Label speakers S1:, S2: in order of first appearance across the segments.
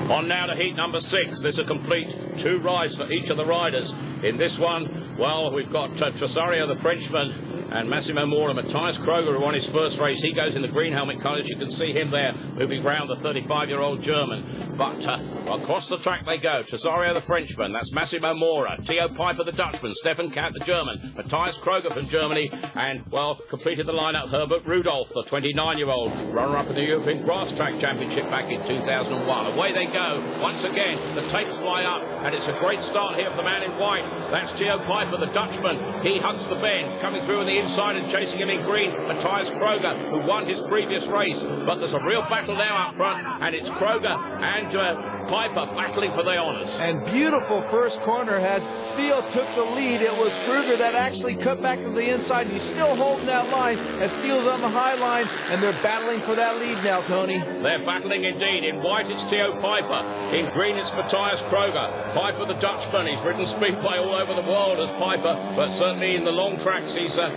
S1: On now to heat number 6. There's a complete 2 rides for each of the riders. In this one, well, we've got Tresario, the Frenchman, and Massimo Mora. Matthias Kroger, who won his first race, he goes in the green helmet colours. You can see him there moving round, the 35-year-old German. But across the track they go. Tresario, the Frenchman, that's Massimo Mora. Theo Pijper, the Dutchman. Stefan Kat, the German. Matthias Kroger from Germany. And, well, completed the lineup, Herbert Rudolph, the 29-year-old runner-up in the European Grass Track Championship back in 2001. Away they go. Once again, the tapes fly up, and it's a great start here for the man in white. That's Theo Pijper, the Dutchman. He hugs the bend, coming through on the inside and chasing him in green. Matthias Kroger, who won his previous race. But there's a real battle now up front, and it's Kroger and Pijper battling for the honours.
S2: And beautiful first corner as Theo took the lead. It was Kruger that actually cut back to the inside. He's still holding that line as Theo's on the high line, and they're battling for that lead now, Tony.
S1: They're battling indeed. In white, it's Theo Pijper. In green, it's Matthias Kroger. Pijper, the Dutchman. He's ridden speedway all over the world as Pijper, but certainly in the long tracks, he's a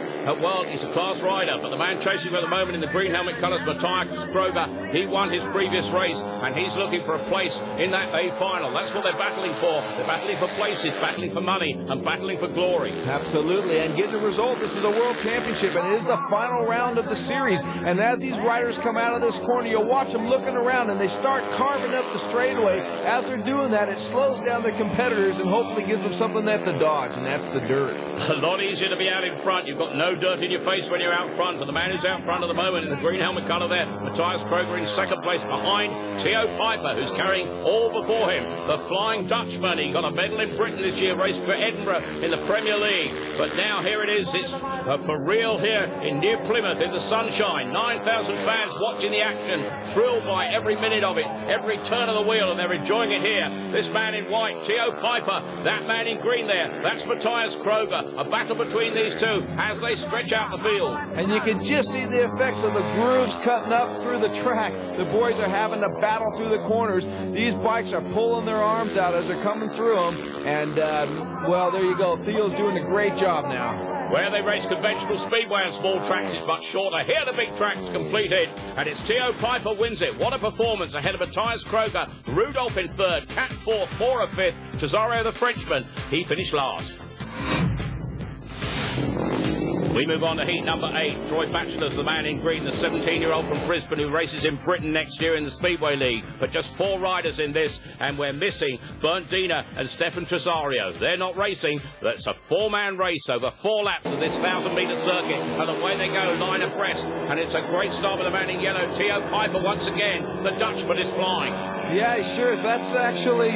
S1: class rider. But the man chasing at the moment in the green helmet colours, Matthias Kroger, he won his previous race, and he's looking for a place in that A final. That's what they're battling for. They're battling for places, battling for money, and battling for glory.
S2: Absolutely, and getting a result. This is the World Championship, and it is the final round of the series. And as these riders come out of this corner, you'll watch them looking around, and they start carving up the straightaway. As they're doing that, it slows down the competitors and hopefully gives them something they have to dodge, and that's the dirt.
S1: A lot easier to be out in front. You've got no dirt in your face when you're out front. But the man who's out front at the moment in the green helmet colour there, Matthias Kroger in second place behind Theo Pijper, who's carrying all before him. The Flying Dutchman. He got a medal in Britain this year, raced for Edinburgh in the Premier League. But now here it is. It's for real here in New Plymouth in the sunshine. 9,000 fans watching the action, thrilled by every minute of it, every turn of the wheel, and they're enjoying it here. This man in white, Theo Pijper, that man in green there, that's Matthias Kroger. A battle between these two as they stretch out the field.
S2: And you can just see the effects of the grooves cutting up through the track. The boys are having to battle through the corners. These bikes are pulling their arms out as they're coming through them. And, well, there you go. Theo's doing a great job now.
S1: Where they race conventional speedway and small tracks, it's much shorter. Here the big tracks completed, and it's Theo Pijper wins it. What a performance ahead of Matthias Kroger. Rudolph in third, Kat fourth, Mora fifth, Tresario the Frenchman, he finished last. We move on to heat number 8. Troy Batchelor's the man in green, the 17-year-old from Brisbane who races in Britain next year in the Speedway League. But just 4 riders in this, and we're missing Bernd Diener and Stefan Tresario. They're not racing. That's a 4-man race over 4 laps of this 1,000-metre circuit. And away they go, line abreast. And it's a great start with the man in yellow, Theo Pijper once again. The Dutchman is flying.
S2: Yeah, sure. That's actually,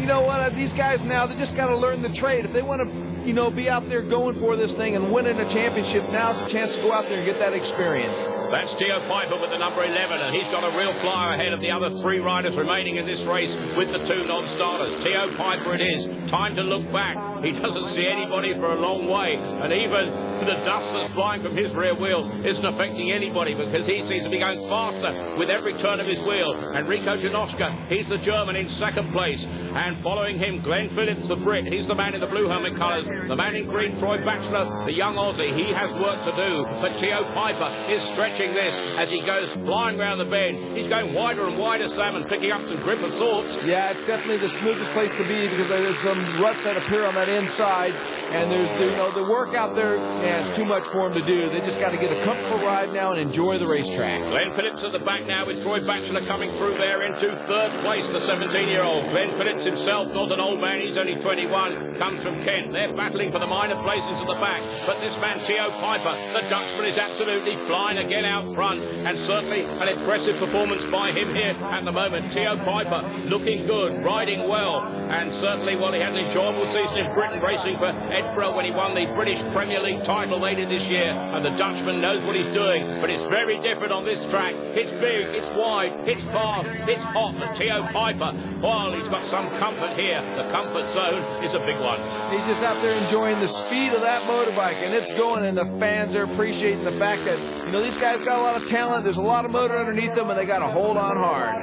S2: you know what, these guys now, they just got to learn the trade. If they want to, be out there going for this thing and winning a championship, now's the chance to go out there and get that experience.
S1: That's Theo Pijper with the number 11, and he's got a real flyer ahead of the other 3 riders remaining in this race with the 2 non-starters. Theo Pijper it is. Time to look back. He doesn't see anybody for a long way, and even the dust that's flying from his rear wheel isn't affecting anybody because he seems to be going faster with every turn of his wheel. And Rico Janoschka, he's the German in second place, and following him, Glenn Phillips, the Brit. He's the man in the blue helmet colours. The man in green, Troy Batchelor, the young Aussie. He has work to do, but Theo Pijper is stretching this as he goes flying round the bend. He's going wider and wider, Sam, and picking up some grip of sorts.
S2: Yeah, it's definitely the smoothest place to be because there's some ruts that appear on that inside, and there's the work out there. Yeah, it's too much for them to do. They just got to get a comfortable ride now and enjoy the racetrack.
S1: Glenn Phillips at the back now with Troy Batchelor coming through there into third place, the 17-year-old. Glenn Phillips himself, not an old man, he's only 21, comes from Kent. They're battling for the minor places at the back, but this man Theo Pijper, the Dutchman, is absolutely flying again out front, and certainly an impressive performance by him here at the moment. Theo Pijper looking good, riding well, and certainly, well, he had an enjoyable season in Britain racing for Edinburgh when he won the British Premier League title later this year, and the Dutchman knows what he's doing, but it's very different on this track. It's big, it's wide, it's fast, it's hot, but Theo Pijper, well, he's got some comfort here. The comfort zone is a big one.
S2: He's just out there enjoying the speed of that motorbike, and it's going, and the fans are appreciating the fact that, these guys got a lot of talent, there's a lot of motor underneath them, and they got to hold on hard.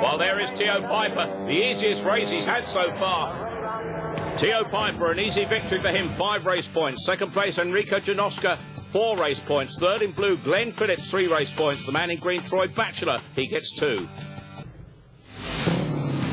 S1: Well, there is Theo Pijper, the easiest race he's had so far. Theo Pijper, an easy victory for him, 5 race points. Second place, Enrico Janoschka, 4 race points. Third in blue, Glenn Phillips, 3 race points. The man in green, Troy Batchelor, he gets 2.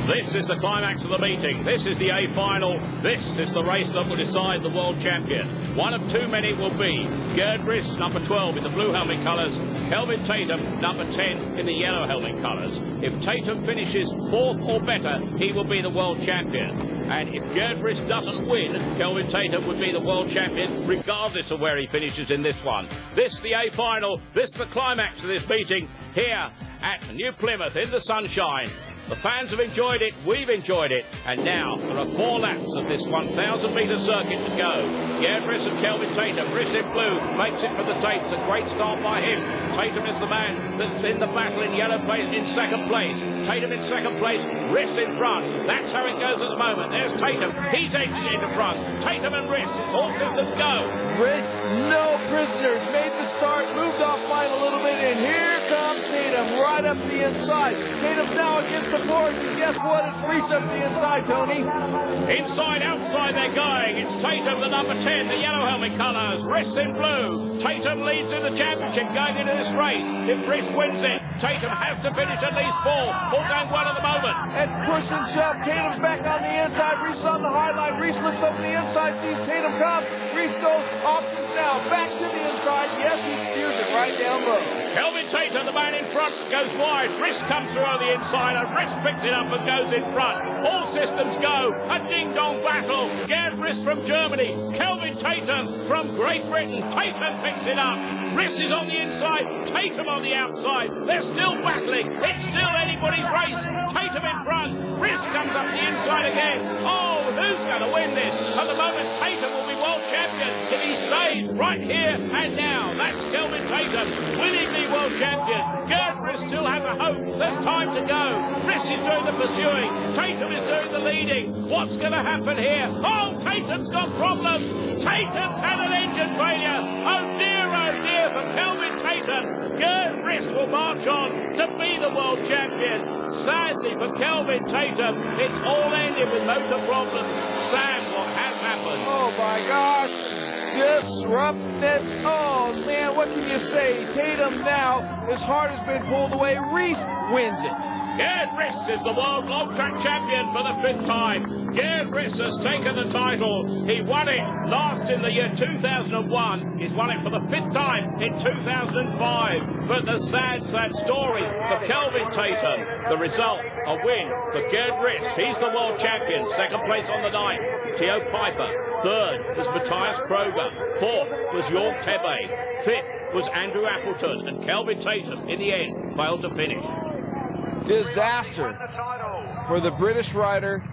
S1: This is the climax of the meeting. This is the A final. This is the race that will decide the world champion. One of two men it will be. Gerd Riss, number 12 in the blue helmet colours. Kelvin Tatum, number 10 in the yellow helmet colours. If Tatum finishes fourth or better, he will be the world champion. And if Gerd Riss doesn't win, Kelvin Tatum would be the world champion, regardless of where he finishes in this one. This the A final. This the climax of this meeting here at New Plymouth in the sunshine. The fans have enjoyed it, we've enjoyed it, and now there are 4 laps of this 1,000-metre circuit to go. Gerd Riss and Kelvin Tatum. Riss in blue makes it for the tape. It's a great start by him. Tatum is the man that's in the battle in yellow place, in second place. Tatum in second place, Riss in front. That's how it goes at the moment. There's Tatum. He's edging into front. Tatum and Riss. It's all systems go.
S2: Riss, no prisoners. Made the start, moved offline a little bit, and here comes Tatum right up the inside. Tatum's now against the boards, and guess what? It's Riss up the inside, Tony.
S1: Inside, outside they're going. It's Tatum, the number 10, the yellow helmet colours. Riss in blue. Tatum leads in the championship going into this race. If Riss wins it, Tatum has to finish at least 4. All going well at the moment.
S2: And push and shove. Tatum's back on the inside. Riss on the high line. Riss looks up the inside, sees Tatum come. Riss goes off and down. Back to the inside. Yes, he steers it right down low.
S1: Kelvin Tatum, the man in front, goes wide. Riss comes through on the inside, and Riss picks it up and goes in front. All systems go. A ding-dong battle. Gerd Riss from Germany. Kelvin Tatum from Great Britain. Tatum picks it up. Riss is on the inside. Tatum on the outside. They're still battling. It's still anybody's race. Tatum in front. Riss comes up the inside again. Oh, who's going to win this? At the moment, Tatum will be world champion if he stays right here and now. That's Kelvin Tatum. Will he be world champion? Gerd Riss still has a hope. There's time to go. Riss is doing the pursuing. Tatum is doing the leading. What's going to happen here? Oh, Tatum's got problems. Tatum's had an engine failure. Oh dear for Kelvin Tatum. Gerd Riss will march on to be the world champion. Sadly for Kelvin Tatum, it's all ended with motor problems. Sam, what has happened?
S2: Oh my gosh. Disruptness. Oh man, what can you say? Tatum now, his heart has been pulled away. Riss wins it.
S1: Gerd Riss is the world long track champion for the 5th time. Gerd Riss has taken the title. He won it last in the year 2001. He's won it for the 5th time in 2005. But the sad story for Kelvin Tatum. The result, a win for Gerd Riss. He's the world champion. 2nd place on the night, Theo Pijper. 3rd was Matthias Kroger. 4th was York Tebe. 5th was Andrew Appleton. And Kelvin Tatum, in the end, failed to finish.
S2: Disaster for the British rider